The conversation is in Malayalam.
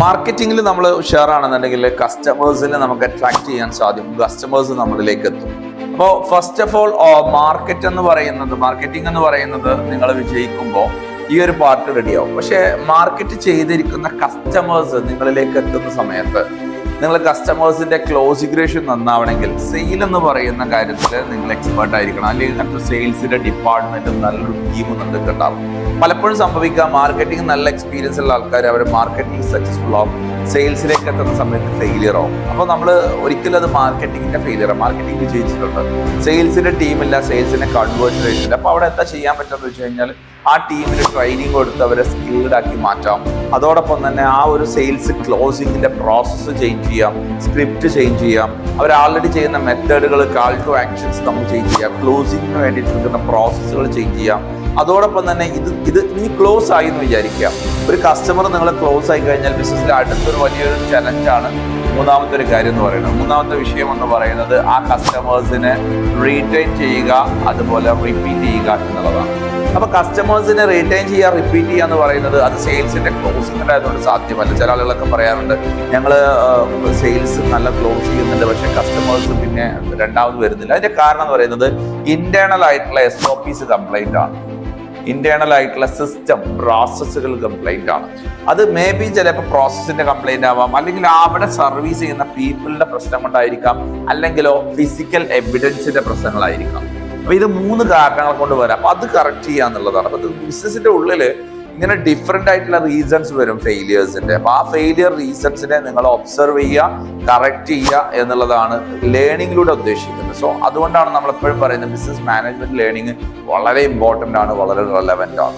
മാർക്കറ്റിംഗിൽ നമ്മൾ ഉഷാറാണെന്നുണ്ടെങ്കിൽ കസ്റ്റമേഴ്സിനെ നമുക്ക് അട്രാക്ട് ചെയ്യാൻ സാധിക്കും, കസ്റ്റമേഴ്സ് നമ്മളിലേക്ക് എത്തും. അപ്പോൾ ഫസ്റ്റ് ഓഫ് ഓൾ മാർക്കറ്റിംഗ് എന്ന് പറയുന്നത് നിങ്ങൾ വിജയിക്കുമ്പോൾ ഈ ഒരു പാർട്ട് റെഡിയാവും. പക്ഷേ മാർക്കറ്റ് ചെയ്തിരിക്കുന്ന കസ്റ്റമേഴ്സ് നിങ്ങളിലേക്ക് എത്തുന്ന സമയത്ത് നിങ്ങൾ കസ്റ്റമേഴ്സിന്റെ ക്ലോസിംഗ് റേഷ്യോ നന്നാവണമെങ്കിൽ സെയിൽ എന്ന് പറയുന്ന കാര്യത്തിൽ നിങ്ങൾ എക്സ്പേർട്ട് ആയിരിക്കണം. അല്ലെങ്കിൽ അങ്ങനത്തെ സെയിൽസിന്റെ ഡിപ്പാർട്ട്മെന്റും നല്ലൊരു ടീമും നിങ്ങൾക്ക് ഉണ്ടാവും. പലപ്പോഴും സംഭവിക്കുക, മാർക്കറ്റിംഗ് നല്ല എക്സ്പീരിയൻസ് ഉള്ള ആൾക്കാർ അവർ മാർക്കറ്റിംഗ് സക്സസ്ഫുൾ ആവും, സെയിൽസിലേക്ക് എത്തുന്ന സമയത്ത് ഫെയിലിയർ ആവും. അപ്പോൾ നമ്മൾ ഒരിക്കലും അത് മാർക്കറ്റിംഗിന്റെ ഫെയിലിയർ, മാർക്കറ്റിംഗ് വിജയിച്ചിട്ടുണ്ട്, സെയിൽസിന്റെ ടീമില്ല, സെയിൽസിനെ കൺവേർട്ട് ചെയ്തില്ല. അപ്പോൾ അവിടെ എന്താ ചെയ്യാൻ പറ്റുമെന്ന് വെച്ച് കഴിഞ്ഞാൽ ആ ടീമിന് ട്രെയിനിങ് കൊടുത്ത് അവരെ സ്കിൽഡ് ആക്കി മാറ്റാം. അതോടൊപ്പം തന്നെ ആ ഒരു സെയിൽസ് ക്ലോസിംഗിന്റെ പ്രോസസ്സ് ചേഞ്ച് ചെയ്യാം, സ്ക്രിപ്റ്റ് ചേഞ്ച് ചെയ്യാം, അവർ ആൾറെഡി ചെയ്യുന്ന മെത്തേഡുകൾ, കാൾ ടു ആക്ഷൻസ് നമുക്ക് ചേഞ്ച് ചെയ്യാം, ക്ലോസിംഗിന് വേണ്ടിയിട്ട് നിൽക്കുന്ന പ്രോസസ്സുകൾ ചേഞ്ച് ചെയ്യാം. അതോടൊപ്പം തന്നെ ഇത് നീ ക്ലോസ് ആയി എന്ന് വിചാരിക്കാം. ഒരു കസ്റ്റമർ നിങ്ങളെ ക്ലോസ് ആയി കഴിഞ്ഞാൽ ബിസിനസ്സിൽ അടുത്തൊരു വലിയൊരു ചലഞ്ചാണ് മൂന്നാമത്തെ ഒരു കാര്യം എന്ന് പറയുന്നത്. മൂന്നാമത്തെ വിഷയം എന്ന് പറയുന്നത് ആ കസ്റ്റമേഴ്സിനെ റീറ്റെയിൻ ചെയ്യുക, അതുപോലെ റിപ്പീറ്റ് ചെയ്യുക എന്നുള്ളതാണ്. അപ്പൊ കസ്റ്റമേഴ്സിനെ റീറ്റെയിൻ ചെയ്യുക, റിപ്പീറ്റ് ചെയ്യുക എന്ന് പറയുന്നത് അത് സെയിൽസിന്റെ ക്ലോസിംഗ് ആയതുകൊണ്ട് സാധ്യമല്ല. ചില ആളുകളൊക്കെ പറയാറുണ്ട്, ഞങ്ങൾ സെയിൽസ് നല്ല ക്ലോസ് ചെയ്യുന്നുണ്ട്, പക്ഷെ കസ്റ്റമേഴ്സ് പിന്നെ രണ്ടാമത് വരുന്നില്ല. അതിന്റെ കാരണം എന്ന് പറയുന്നത് ഇന്റേണൽ ആയിട്ടുള്ള SOPs കംപ്ലൈന്റ് ആണ്, ഇന്റേണൽ ആയിട്ടുള്ള സിസ്റ്റം പ്രോസസ്സുകൾ കംപ്ലൈന്റ് ആണ്. അത് മേ ബി ചിലപ്പോൾ പ്രോസസ്സിന്റെ കംപ്ലൈന്റ് ആവാം, അല്ലെങ്കിൽ അവിടെ സർവീസ് ചെയ്യുന്ന പീപ്പിളിന്റെ പ്രശ്നം കൊണ്ടായിരിക്കാം, അല്ലെങ്കിലോ ഫിസിക്കൽ എവിഡൻസിന്റെ പ്രശ്നങ്ങളായിരിക്കാം. അപ്പൊ ഇത് 3 കാരണങ്ങൾ കൊണ്ട് വരാം. അപ്പൊ അത് കറക്റ്റ് ചെയ്യുക എന്നുള്ളതാണ്. അപ്പൊ ബിസിനസിന്റെ ഉള്ളിൽ ഇങ്ങനെ ഡിഫറെന്റ് ആയിട്ടുള്ള റീസൺസ് വരും ഫെയിലിയേഴ്സിന്റെ. അപ്പൊ ആ ഫെയിലിയർ റീസൺസിനെ നിങ്ങൾ ഒബ്സർവ് ചെയ്യുക, കറക്റ്റ് ചെയ്യുക എന്നുള്ളതാണ് ലേണിംഗിലൂടെ ഉദ്ദേശിക്കുന്നത്. സോ അതുകൊണ്ടാണ് നമ്മൾ എപ്പോഴും പറയുന്നത് ബിസിനസ് മാനേജ്മെന്റ് ലേണിംഗ് വളരെ ഇമ്പോർട്ടന്റ് ആണ്, വളരെ റെലവെന്റ് ആണ്.